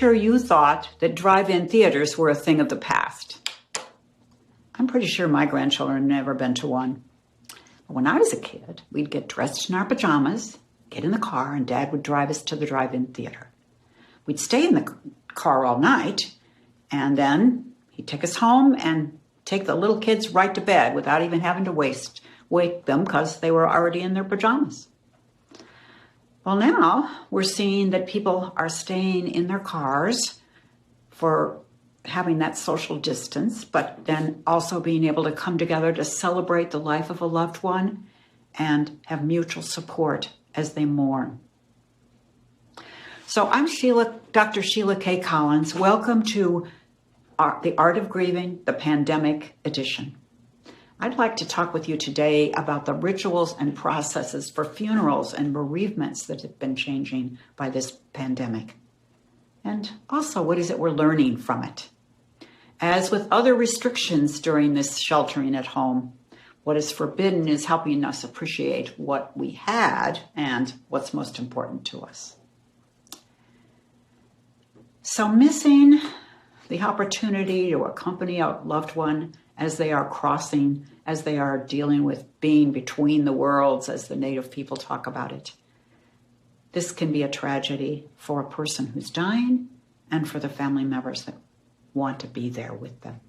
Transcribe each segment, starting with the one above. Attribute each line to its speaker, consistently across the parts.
Speaker 1: sure you thought that drive-in theaters were a thing of the past. I'm pretty sure my grandchildren have never been to one. But when I was a kid, we'd get dressed in our pajamas, get in the car, and Dad would drive us to the drive-in theater. We'd stay in the car all night, and then he'd take us home and take the little kids right to bed without even having to wake them because they were already in their pajamas. Well, now we're seeing that people are staying in their cars for having that social distance, but then also being able to come together to celebrate the life of a loved one and have mutual support as they mourn. So I'm Dr. Sheila K. Collins. Welcome to The Art of Grieving, the Pandemic Edition. I'd like to talk with you today about the rituals and processes for funerals and bereavements that have been changing by this pandemic. And also, what is it we're learning from it? As with other restrictions during this sheltering at home, what is forbidden is helping us appreciate what we had and what's most important to us. So missing the opportunity to accompany a loved one as they are crossing, as they are dealing with being between the worlds, as the Native people talk about it. This can be a tragedy for a person who's dying and for the family members that want to be there with them.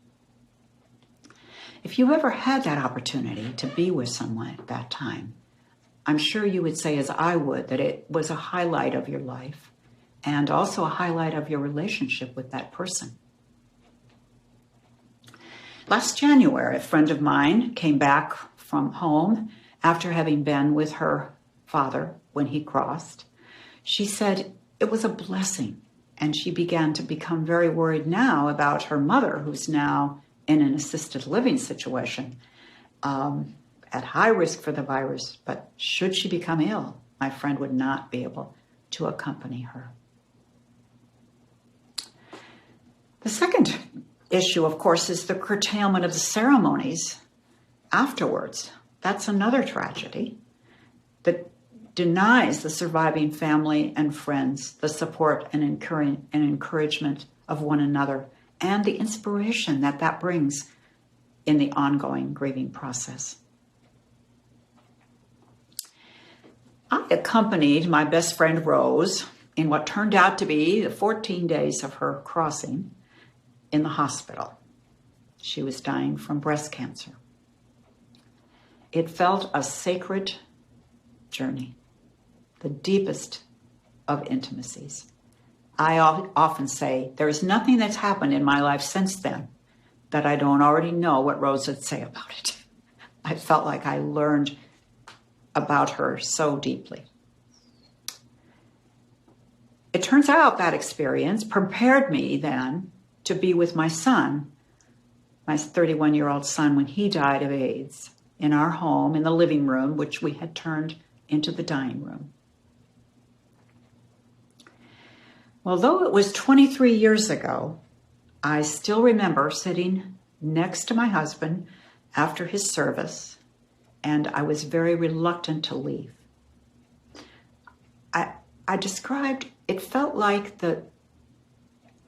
Speaker 1: If you ever had that opportunity to be with someone at that time, I'm sure you would say, as I would, that it was a highlight of your life and also a highlight of your relationship with that person. Last January, a friend of mine came back from home after having been with her father when he crossed. She said it was a blessing, and she began to become very worried now about her mother, who's now in an assisted living situation, at high risk for the virus. But should she become ill, my friend would not be able to accompany her. The second issue, of course, is the curtailment of the ceremonies afterwards. That's another tragedy that denies the surviving family and friends the support and encouragement of one another and the inspiration that brings in the ongoing grieving process. I accompanied my best friend Rose in what turned out to be the 14 days of her crossing in the hospital. She was dying from breast cancer. It felt a sacred journey, the deepest of intimacies. I often say there is nothing that's happened in my life since then that I don't already know what Rose would say about it. I felt like I learned about her so deeply. It turns out that experience prepared me then to be with my son, my 31-year-old son, when he died of AIDS in our home in the living room, which we had turned into the dining room. Although it was 23 years ago, I still remember sitting next to my husband after his service, and I was very reluctant to leave. I described, it felt like the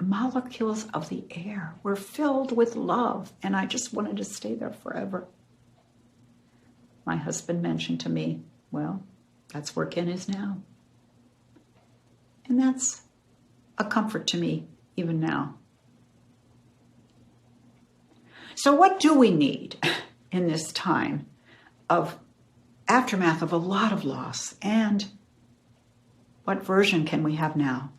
Speaker 1: molecules of the air were filled with love, and I just wanted to stay there forever. My husband mentioned to me, well, that's where Ken is now. And that's a comfort to me even now. So what do we need in this time of aftermath of a lot of loss, and what version can we have now?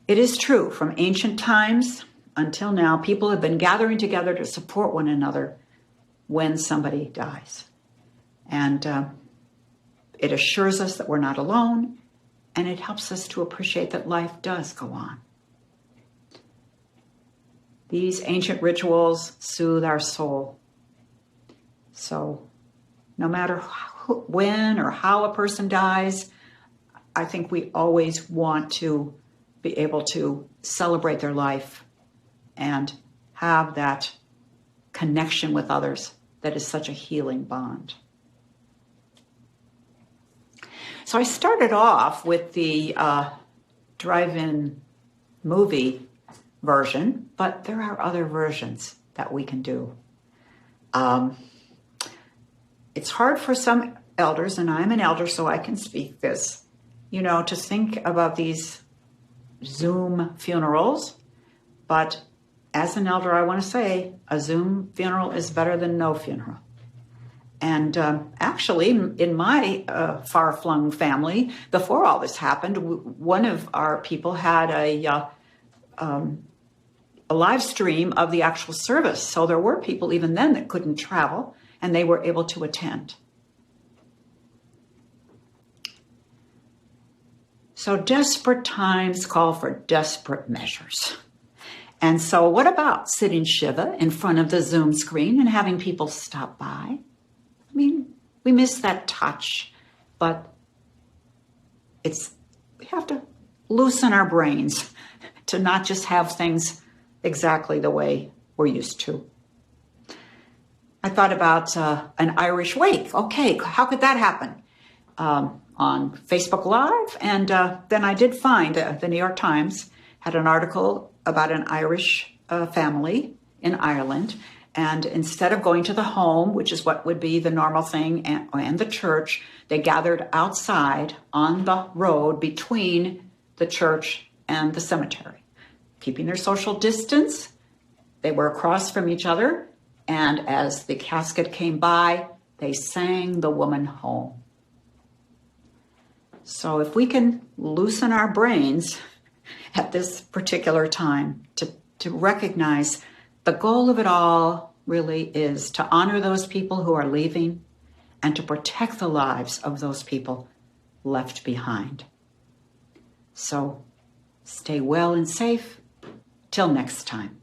Speaker 1: It is true, from ancient times until now, people have been gathering together to support one another when somebody dies. And it assures us that we're not alone, and it helps us to appreciate that life does go on. These ancient rituals soothe our soul. So no matter when or how a person dies, I think we always want to be able to celebrate their life and have that connection with others that is such a healing bond. So I started off with the drive-in movie version, but there are other versions that we can do. It's hard for some elders, and I'm an elder, so I can speak this, to think about these Zoom funerals. But as an elder, I want to say a Zoom funeral is better than no funeral. And actually, in my far-flung family, before all this happened, one of our people had a live stream of the actual service. So there were people even then that couldn't travel, and they were able to attend. So desperate times call for desperate measures. And so what about sitting Shiva in front of the Zoom screen and having people stop by? I mean, we miss that touch, but we have to loosen our brains to not just have things exactly the way we're used to. I thought about an Irish wake. Okay, how could that happen? On Facebook Live. And then I did find the New York Times had an article about an Irish family in Ireland. And instead of going to the home, which is what would be the normal thing, and the church, they gathered outside on the road between the church and the cemetery, keeping their social distance. They were across from each other. And as the casket came by, they sang the woman home. So if we can loosen our brains at this particular time to recognize the goal of it all really is to honor those people who are leaving and to protect the lives of those people left behind. So stay well and safe. Till next time.